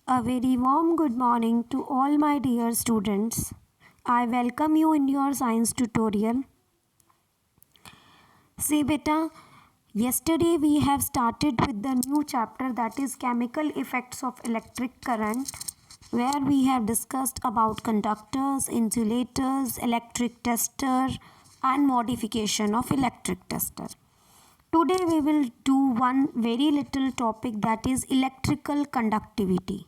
A very warm good morning to all my dear students. I welcome you in your science tutorial. See beta, yesterday we have started with the new chapter, that is chemical effects of electric current, where we have discussed about conductors, insulators, electric tester and modification of electric tester. Today we will do one very little topic, that is electrical conductivity.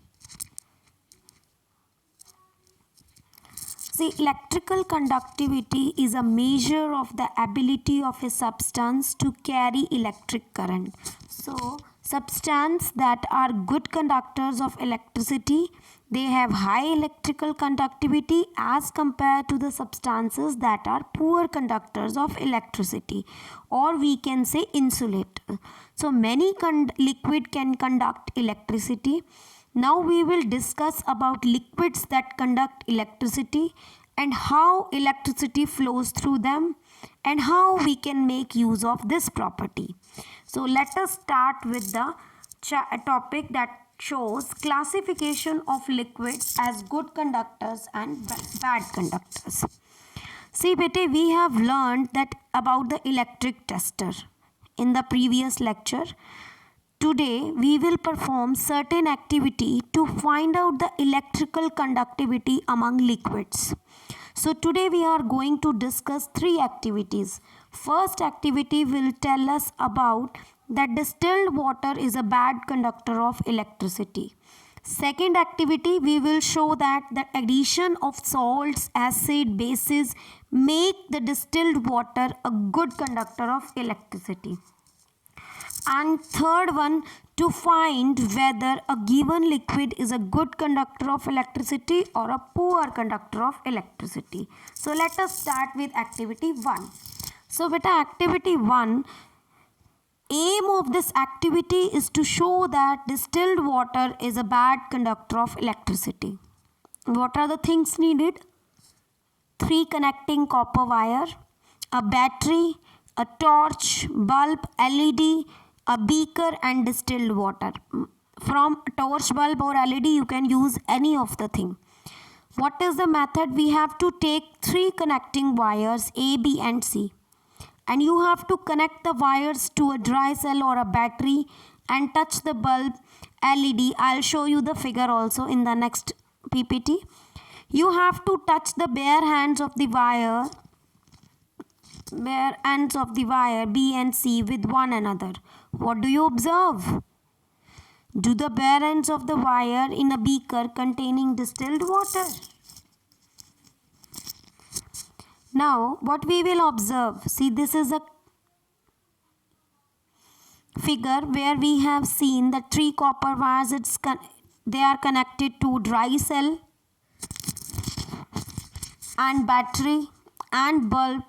See, electrical conductivity is a measure of the ability of a substance to carry electric current. So, substances that are good conductors of electricity, they have high electrical conductivity as compared to the substances that are poor conductors of electricity, or we can say insulator. So, many liquid can conduct electricity. Now we will discuss about liquids that conduct electricity and how electricity flows through them and how we can make use of this property. So let us start with the topic that shows classification of liquids as good conductors and bad conductors. See bete, we have learned that about the electric tester in the previous lecture. Today we will perform certain activity to find out the electrical conductivity among liquids. So today we are going to discuss three activities. First activity will tell us about that distilled water is a bad conductor of electricity. Second activity, we will show that the addition of salts, acid, bases make the distilled water a good conductor of electricity. And third one, to find whether a given liquid is a good conductor of electricity or a poor conductor of electricity. So let us start with activity 1. So with activity 1, aim of this activity is to show that distilled water is a bad conductor of electricity. What are the things needed? 3 connecting copper wire, a battery, a torch, bulb, LED, a beaker and distilled water. From torch, bulb or LED you can use any of the thing. What is the method? We have to take 3 connecting wires A, B and C, and you have to connect the wires to a dry cell or a battery and touch the bulb, LED. I'll show you the figure also in the next PPT. You have to touch the bare ends of the wire B and C with one another. What do you observe? Do the bare ends of the wire in a beaker containing distilled water. Now what we will observe, see, this is a figure where we have seen the 3 copper wires. They are connected to dry cell and battery and bulb.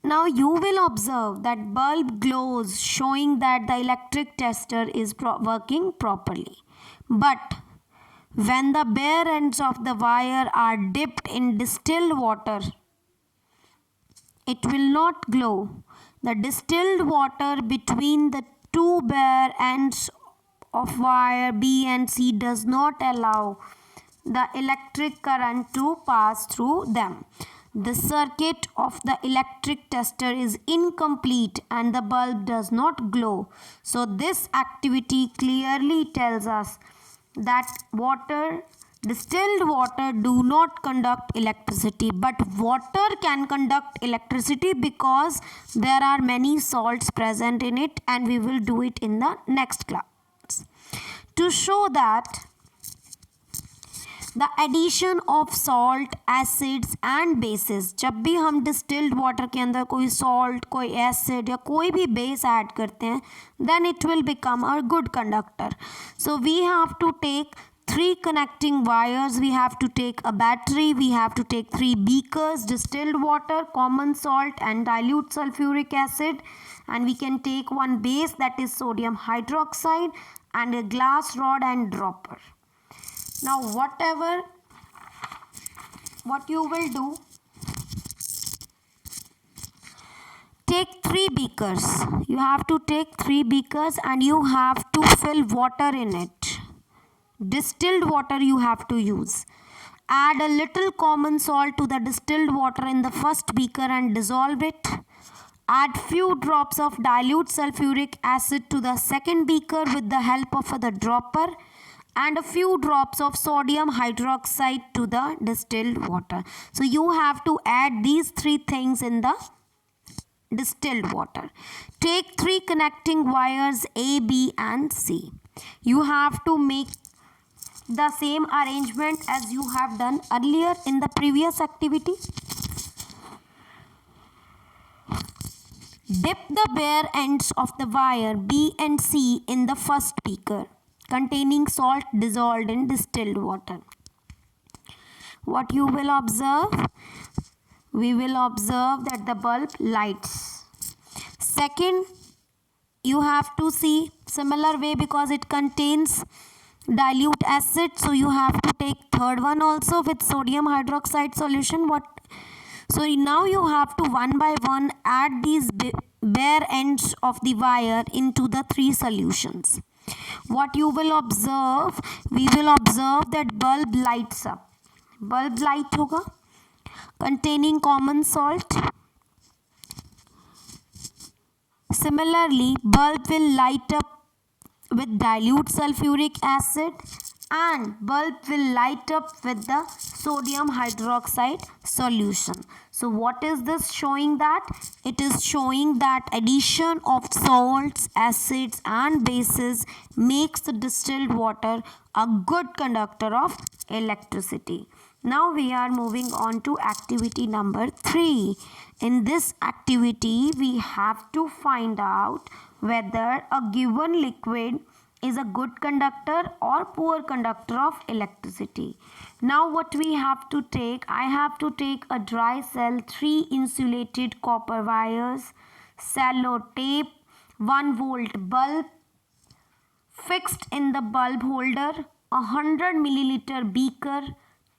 Now you will observe that bulb glows, showing that the electric tester is working properly. But when the bare ends of the wire are dipped in distilled water, it will not glow. The distilled water between the 2 bare ends of wire B and C does not allow the electric current to pass through them. The circuit of the electric tester is incomplete and the bulb does not glow. So this activity clearly tells us that distilled water do not conduct electricity, but water can conduct electricity because there are many salts present in it, and we will do it in the next class. To show that the addition of salt, acids and bases, जब भी हम distilled water के अंदर कोई salt, कोई acid या कोई भी base add करते हैं, then it will become a good conductor. So we have to take 3 connecting wires, we have to take a battery, we have to take 3 beakers, distilled water, common salt and dilute sulfuric acid, and we can take 1 base, that is sodium hydroxide, and a glass rod and dropper. Now what you will do, take 3 beakers. You have to take 3 beakers and you have to fill water in it. distilled water you have to use. Add a little common salt to the distilled water in the first beaker and dissolve it. Add few drops of dilute sulfuric acid to the second beaker with the help of the dropper, and a few drops of sodium hydroxide to the distilled water. So you have to add these three things in the distilled water. Take three connecting wires A, B and C. You have to make the same arrangement as you have done earlier in the previous activity. Dip the bare ends of the wire B and C in the first beaker containing salt dissolved in distilled water. What you will observe? We will observe that the bulb lights. Second, you have to see similar way because it contains dilute acid, so you have to take third one also with sodium hydroxide solution. So now you have to one by one add these bare ends of the wire into the three solutions. What you will observe? We will observe that bulb lights up. Bulb light होगा containing common salt. Similarly, bulb will light up with dilute sulfuric acid, and bulb will light up with the sodium hydroxide solution. So what is this showing that? It is showing that addition of salts, acids and bases makes the distilled water a good conductor of electricity. Now we are moving on to activity number 3. In this activity, we have to find out whether a given liquid is a good conductor or poor conductor of electricity. Now what we have to take? I have to take a dry cell, 3 insulated copper wires, cello tape, 1 volt bulb fixed in the bulb holder, 100 milliliter beaker,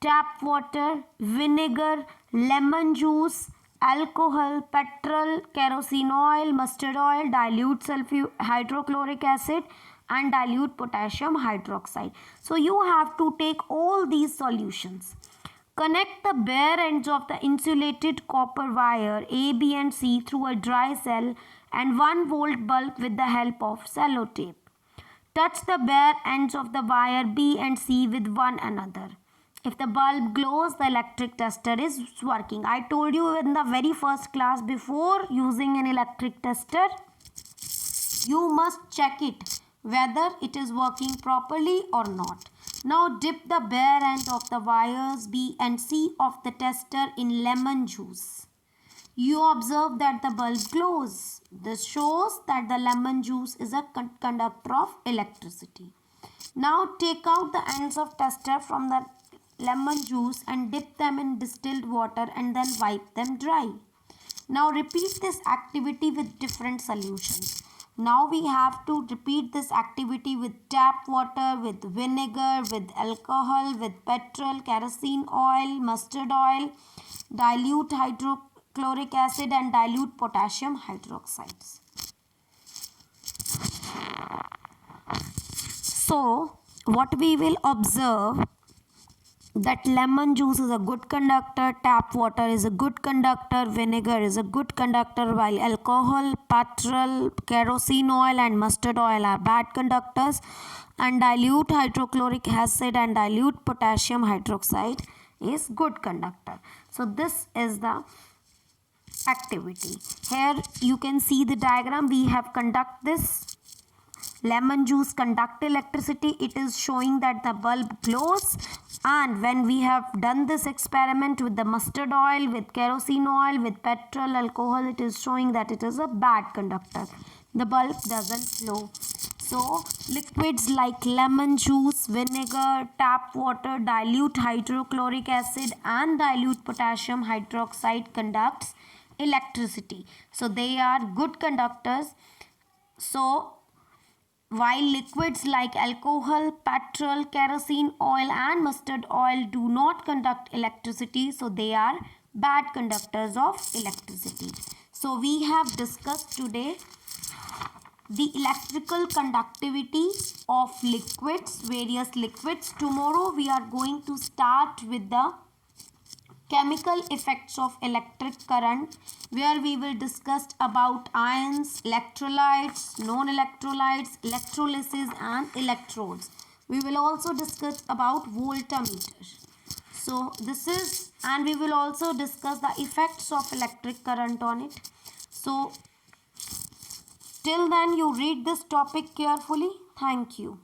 tap water, vinegar, lemon juice, alcohol, petrol, kerosene oil, mustard oil, dilute hydrochloric acid and dilute potassium hydroxide. So you have to take all these solutions. Connect the bare ends of the insulated copper wire A, B and C through a dry cell and 1 volt bulb with the help of cello tape. Touch the bare ends of the wire B and C with one another. If the bulb glows, the electric tester is working. I told you in the very first class, before using an electric tester, you must check it whether it is working properly or not. Now dip the bare end of the wires B and C of the tester in lemon juice. You observe that the bulb glows. This shows that the lemon juice is a conductor of electricity. Now take out the ends of tester from the lemon juice and dip them in distilled water and then wipe them dry. Now repeat this activity with different solutions. Now we have to repeat this activity with tap water, with vinegar, with alcohol, with petrol, kerosene oil, mustard oil, dilute hydrochloric acid and dilute potassium hydroxides. So what we will observe, that lemon juice is a good conductor, tap water is a good conductor, vinegar is a good conductor, while alcohol, petrol, kerosene oil and mustard oil are bad conductors, and dilute hydrochloric acid and dilute potassium hydroxide is good conductor. So this is the activity. Here you can see the diagram. We have conduct this. Lemon juice conduct electricity. It is showing that the bulb glows, and when we have done this experiment with the mustard oil, with kerosene oil, with petrol, alcohol, it is showing that it is a bad conductor. The bulb doesn't glow. So liquids like lemon juice, vinegar, tap water, dilute hydrochloric acid and dilute potassium hydroxide conducts electricity. So they are good conductors. So while liquids like alcohol, petrol, kerosene oil and mustard oil do not conduct electricity, so they are bad conductors of electricity. So we have discussed today the electrical conductivity of liquids, various liquids. Tomorrow we are going to start with the chemical effects of electric current, where we will discuss about ions, electrolytes, non-electrolytes, electrolysis and electrodes. We will also discuss about voltmeter. So this is, and we will also discuss the effects of electric current on it. So till then you read this topic carefully. Thank you.